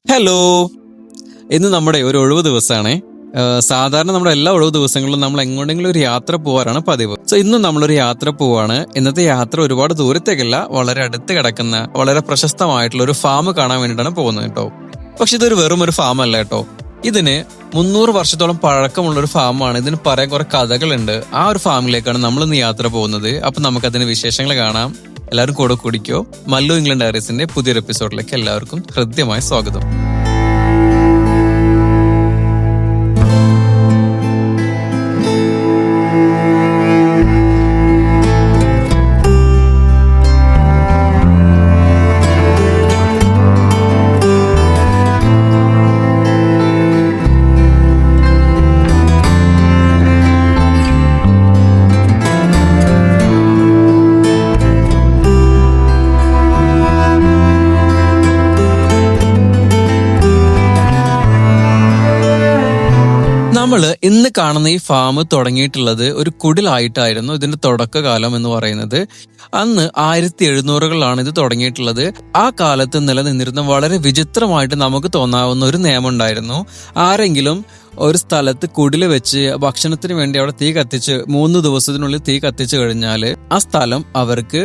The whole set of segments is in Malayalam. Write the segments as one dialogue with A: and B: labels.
A: ഹലോ. ഇന്ന് നമ്മുടെ ഒരു ഒഴിവ് ദിവസമാണ്. സാധാരണ നമ്മുടെ എല്ലാ ഒഴിവ് ദിവസങ്ങളിലും നമ്മൾ എങ്ങോട്ടെങ്കിലും ഒരു യാത്ര പോകാറാണ് പതിവ്. സോ ഇന്നും നമ്മളൊരു യാത്ര പോവാണ്. ഇന്നത്തെ യാത്ര ഒരുപാട് ദൂരത്തേക്കല്ല, വളരെ അടുത്ത് കിടക്കുന്ന വളരെ പ്രശസ്തമായിട്ടുള്ള ഒരു ഫാം കാണാൻ വേണ്ടിയിട്ടാണ് പോകുന്നത് കേട്ടോ. പക്ഷെ ഇതൊരു വെറും ഒരു ഫാം അല്ല കേട്ടോ. ഇതിന് 300 വർഷത്തോളം പഴക്കമുള്ള ഒരു ഫാമാണ്. ഇതിന് പറയാൻ കുറെ കഥകളുണ്ട്. ആ ഒരു ഫാമിലേക്കാണ് നമ്മൾ ഇന്ന് യാത്ര പോകുന്നത്. അപ്പൊ നമുക്ക് അതിന്റെ വിശേഷങ്ങൾ കാണാം. എല്ലാവരും കൂടെ കുടിക്കോ. മല്ലു ഇംഗ്ലണ്ട് ഡയറീസിന്റെ പുതിയൊരു എപ്പിസോഡിലേക്ക് എല്ലാവർക്കും ഹൃദ്യമായ സ്വാഗതം. ഇന്ന് കാണുന്ന ഈ ഫാം തുടങ്ങിയിട്ടുള്ളത് ഒരു കുടിലായിട്ടായിരുന്നു. ഇതിന്റെ തുടക്കകാലം എന്ന് പറയുന്നത് അന്ന് 1700കളിലാണ് ഇത് തുടങ്ങിയിട്ടുള്ളത്. ആ കാലത്ത് നിലനിന്നിരുന്ന വളരെ വിചിത്രമായിട്ട് നമുക്ക് തോന്നാവുന്ന ഒരു നിയമം ഉണ്ടായിരുന്നു. ആരെങ്കിലും ഒരു സ്ഥലത്ത് കുടില് വെച്ച് ഭക്ഷണത്തിന് വേണ്ടി അവിടെ തീ കത്തിച്ച് 3 ദിവസത്തിനുള്ളിൽ തീ കത്തിച്ചു കഴിഞ്ഞാൽ ആ സ്ഥലം അവർക്ക്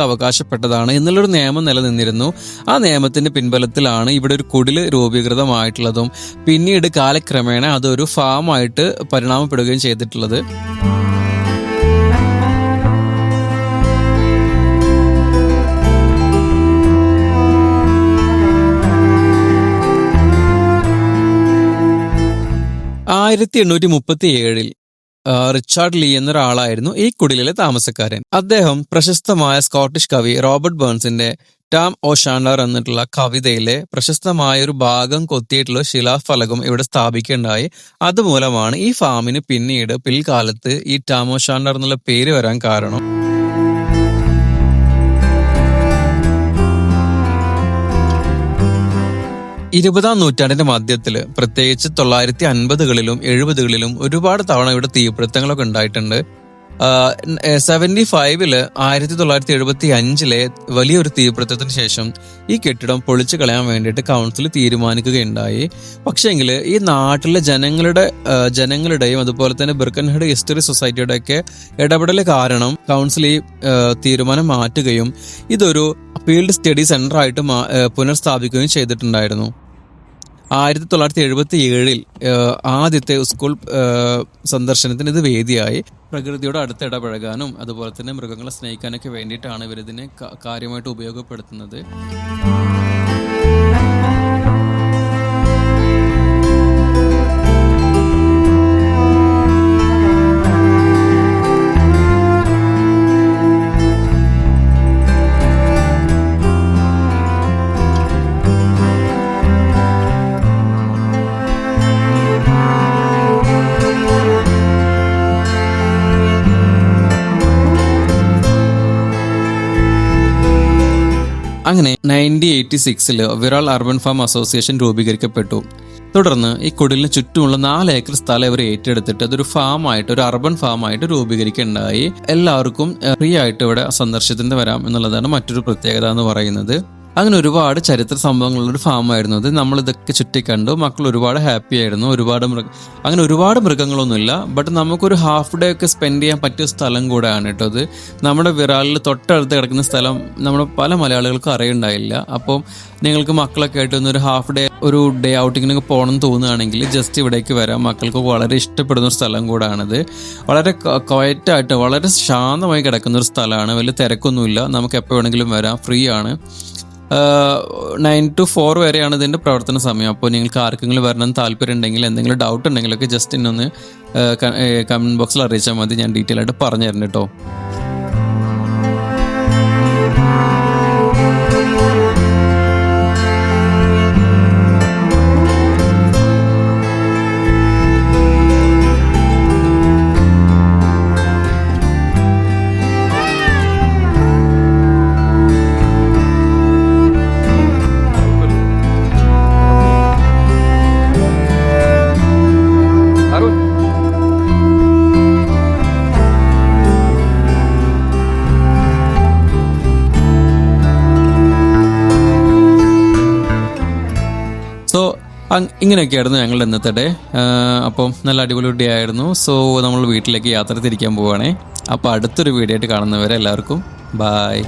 A: അവകാശപ്പെട്ടതാണ് എന്നുള്ളൊരു നിയമം നിലനിന്നിരുന്നു. ആ നിയമത്തിന്റെ പിൻബലത്തിലാണ് ഇവിടെ ഒരു കുടില് രൂപീകൃതമായിട്ടുള്ളതും പിന്നീട് കാലക്രമേണ അതൊരു ഫാമായിട്ട് പരിണാമപ്പെടുകയും ചെയ്തിട്ടുള്ളത്. ആയിരത്തി 1837 റിച്ചാർഡ് ലീ എന്നൊരാളായിരുന്നു ഈ കുടിലിലെ താമസക്കാരൻ. അദ്ദേഹം പ്രശസ്തമായ സ്കോട്ടിഷ് കവി റോബർട്ട് ബേൺസിന്റെ ടാം ഓ ഷാൻഡർ എന്നിട്ടുള്ള കവിതയിലെ പ്രശസ്തമായ ഒരു ഭാഗം കൊത്തിയിട്ടുള്ള ശിലാഫലകം ഇവിടെ സ്ഥാപിക്കുകയുണ്ടായി. അതുമൂലമാണ് ഈ ഫാമിന് പിന്നീട് പിൽക്കാലത്ത് ഈ ടാം ഓ ഷാൻഡർ എന്നുള്ള പേര് വരാൻ കാരണം. 20ാം നൂറ്റാണ്ടിന്റെ മധ്യത്തില്, പ്രത്യേകിച്ച് 1950കളിലും 70കളിലും ഒരുപാട് തവണ ഇവിടെ തീപിടുത്തങ്ങളൊക്കെ ഉണ്ടായിട്ടുണ്ട്. 75 1975 വലിയൊരു തീപിടുത്തത്തിന് ശേഷം ഈ കെട്ടിടം പൊളിച്ചു കളയാൻ വേണ്ടിയിട്ട് കൗൺസിൽ തീരുമാനിക്കുകയുണ്ടായി. പക്ഷേങ്കിൽ ഈ നാട്ടിലെ ജനങ്ങളുടെയും അതുപോലെ തന്നെ ബിർക്കൻഹെഡ് ഹിസ്റ്ററി സൊസൈറ്റിയുടെ ഒക്കെ ഇടപെടൽ കാരണം കൗൺസിൽ ഈ തീരുമാനം മാറ്റുകയും ഇതൊരു ഫീൽഡ് സ്റ്റഡി സെന്റർ ആയിട്ട് പുനഃസ്ഥാപിക്കുകയും ചെയ്തിട്ടുണ്ടായിരുന്നു. 1977 ആദ്യത്തെ സ്കൂൾ സന്ദർശനത്തിന് ഇത് വേദിയായി. പ്രകൃതിയോട് അടുത്ത് ഇടപഴകാനും അതുപോലെ തന്നെ മൃഗങ്ങളെ സ്നേഹിക്കാനൊക്കെ വേണ്ടിയിട്ടാണ് ഇവരിതിനെ കാര്യമായിട്ട് ഉപയോഗപ്പെടുത്തുന്നത്. അങ്ങനെ 1986 വിറാൾ അർബൻ ഫാം അസോസിയേഷൻ രൂപീകരിക്കപ്പെട്ടു. തുടർന്ന് ഈ കുടിലിന് ചുറ്റുമുള്ള 4 ഏക്കർ സ്ഥലം ഇവർ ഏറ്റെടുത്തിട്ട് അതൊരു ഫാമായിട്ട്, ഒരു അർബൻ ഫാമായിട്ട് രൂപീകരിക്കുകയുണ്ടായി. എല്ലാവർക്കും ഫ്രീ ആയിട്ട് ഇവിടെ സന്ദർശനത്തിന് വരാം എന്നുള്ളതാണ് മറ്റൊരു പ്രത്യേകത എന്ന് പറയുന്നത്. അങ്ങനെ ഒരുപാട് ചരിത്ര സംഭവങ്ങളുള്ളൊരു ഫാമായിരുന്നു അത്. നമ്മളിതൊക്കെ ചുറ്റിക്കണ്ടു. മക്കൾ ഒരുപാട് ഹാപ്പി ആയിരുന്നു. അങ്ങനെ ഒരുപാട് മൃഗങ്ങളൊന്നുമില്ല, ബട്ട് നമുക്കൊരു ഹാഫ് ഡേ ഒക്കെ സ്പെൻഡ് ചെയ്യാൻ പറ്റിയ സ്ഥലം കൂടെയാണ് കേട്ടോ അത്. നമ്മുടെ വിറാലിൽ തൊട്ടടുത്ത് കിടക്കുന്ന സ്ഥലം നമ്മുടെ പല മലയാളികൾക്കും അറിയുണ്ടായില്ല. അപ്പോൾ നിങ്ങൾക്ക് മക്കളൊക്കെ ആയിട്ട് ഒരു ഹാഫ് ഡേ, ഒരു ഡേ ഔട്ടിങ്ങിനൊക്കെ പോകണം എന്ന് തോന്നുകയാണെങ്കിൽ ജസ്റ്റ് ഇവിടേക്ക് വരാം. മക്കൾക്ക് വളരെ ഇഷ്ടപ്പെടുന്ന ഒരു സ്ഥലം കൂടാണിത്. വളരെ ക്വയറ്റായിട്ട് വളരെ ശാന്തമായി കിടക്കുന്ന ഒരു സ്ഥലമാണ്. വലിയ തിരക്കൊന്നുമില്ല. നമുക്ക് എപ്പോൾ വേണമെങ്കിലും വരാം. ഫ്രീ ആണ്. 9 to 4 വരെയാണ് ഇതിൻ്റെ പ്രവർത്തന സമയം. അപ്പോൾ നിങ്ങൾക്ക് ആർക്കെങ്കിലും വരണം താല്പര്യം ഉണ്ടെങ്കിൽ, എന്തെങ്കിലും ഡൗട്ട് ഉണ്ടെങ്കിലൊക്കെ ജസ്റ്റ് ഇന്നൊന്ന് കമൻറ്റ് ബോക്സിൽ അറിയിച്ചാൽ മതി. ഞാൻ ഡീറ്റെയിൽ ആയിട്ട് പറഞ്ഞു തരുന്നുണ്ട് കേട്ടോ. സോ ഇങ്ങനെയൊക്കെയായിരുന്നു ഞങ്ങളുടെ ഇന്നത്തെ ഡേ. അപ്പം നല്ല അടിപൊളി ഡേ ആയിരുന്നു. സോ നമ്മൾ വീട്ടിലേക്ക് യാത്ര തിരിക്കാൻ പോവുകയാണേ. അപ്പോൾ അടുത്തൊരു വീഡിയോ ആയിട്ട് കാണുന്നവരെ എല്ലാവർക്കും ബായ്.